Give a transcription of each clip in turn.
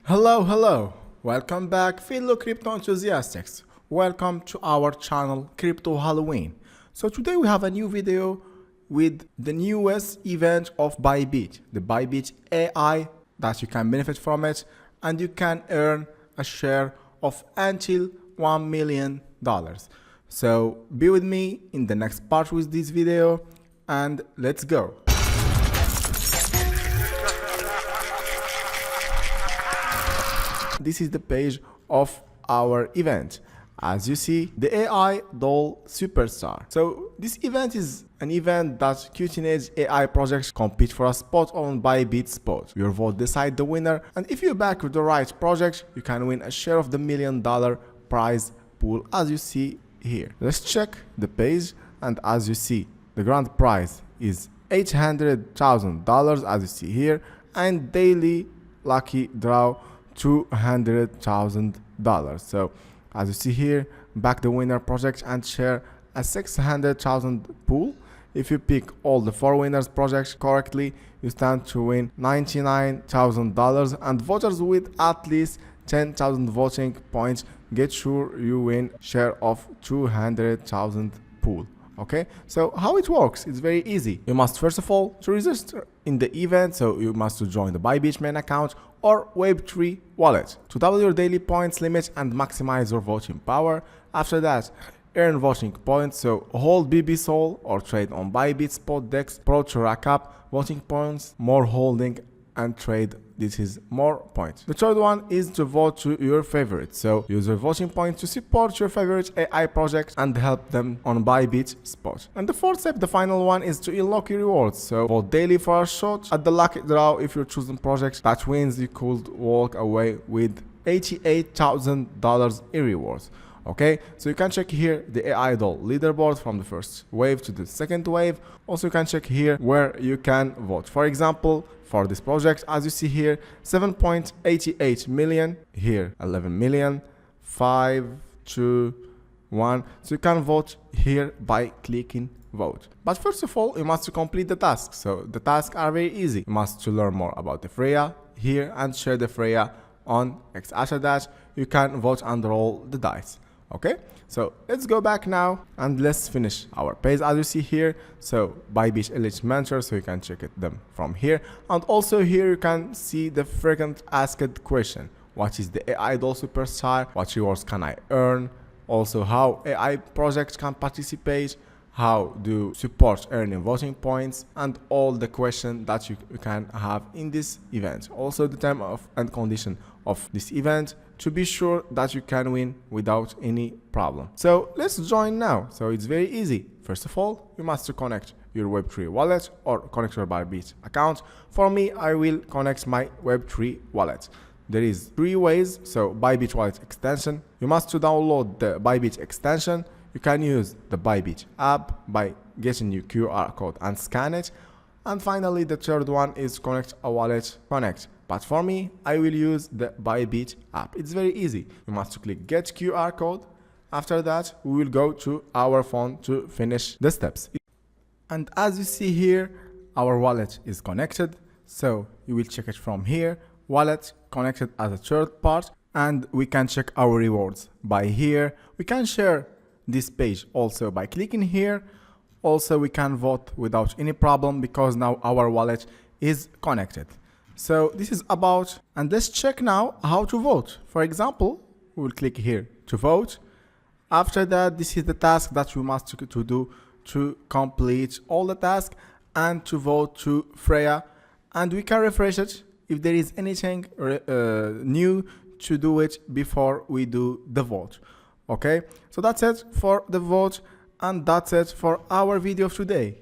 Hello, welcome back fellow crypto enthusiasts. Welcome to our channel Crypto Halloween. So today we have a new video with the newest event of Bybit, the Bybit AI, that you can benefit from it and you can earn a share of until $1 million. So be with me in the next part with this video and let's go. This is the page of our event. As you see, the AI-DOL Superstar. So this event is an event that cutting-edge AI projects compete for a spot on Bybit spot. Your vote decide the winner, and if you back with the right project, you can win a share of the $1 million prize pool as you see here. Let's check the page, and as you see, the grand prize is $800,000 as you see here, and daily lucky draw $200,000. So as you see here, back the winner project and share a $600,000 pool. If you pick all the 4 winners projects correctly, you stand to win $99,000, and voters with at least 10,000 voting points get sure you win share of $200,000 pool. Okay, so how it works? It's very easy. You must first of all to register in the event, so you must to join the Bybit main account or Web3 wallet to double your daily points limit and maximize your voting power. After that, earn voting points, so hold BB Sol or trade on Bybit spot DEX Pro to rack up voting points, more holding and trade. This is more points. The third one is to vote to your favorite, so use your voting points to support your favorite AI project and help them on Bybit spot. And the fourth step, the final one, is to unlock your rewards, so vote daily for a shot at the lucky draw. If your chosen project that wins, you could walk away with $88,000 in rewards. Okay, so you can check here the AI-DOL leaderboard from the first wave to the second wave. Also, you can check here where you can vote. For example, for this project, as you see here, 7.88 million, here 11 million, 5, 2, 1. So you can vote here by clicking vote. But first of all, you must complete the tasks. So the tasks are very easy. You must to learn more about the Freya here and share the Freya on X. After that, you can vote and roll the dice. Okay, so let's go back now and let's finish our page as you see here. So Bybit Elite Mentor, so you can check them from here, and also here you can see the frequent asked question: what is the AI-DOL Superstar? What rewards can I earn? Also, how AI projects can participate? How do support earning voting points? And all the questions that you can have in this event. Also the time of and condition of this event to be sure that you can win without any problem. So let's join now. So it's very easy. First of all, you must connect your Web3 wallet or connect your Bybit account. For me, I will connect my Web3 wallet. There is 3 ways. So Bybit wallet extension. You must download the Bybit extension. You can use the Bybit app by getting your QR code and scan it. And finally, the third one is connect a wallet connect. But for me, I will use the Bybit app. It's very easy. You must click get QR code. After that, we will go to our phone to finish the steps. And as you see here, our wallet is connected. So you will check it from here. Wallet connected as a third part. And we can check our rewards by here. We can share this page also by clicking here. Also, we can vote without any problem because now our wallet is connected. So this is about, and let's check now how to vote. For example, we will click here to vote. After that, this is the task that we must to do to complete all the tasks and to vote to Freya. And we can refresh it if there is anything new to do it before we do the vote. Okay, so that's it for the vote and that's it for our video of today.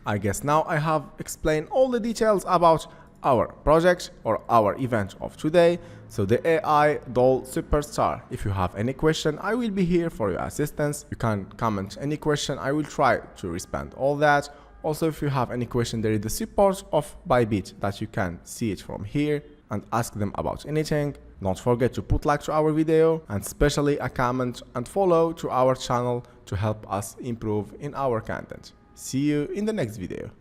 I guess now I have explained all the details about our project or our event of today. So the AI-DOL Superstar. If you have any question, I will be here for your assistance. You can comment any question. I will try to respond all that. Also, if you have any question, there is the support of Bybit that you can see it from here and ask them about anything. Don't forget to put like to our video and especially a comment and follow to our channel to help us improve in our content. See you in the next video.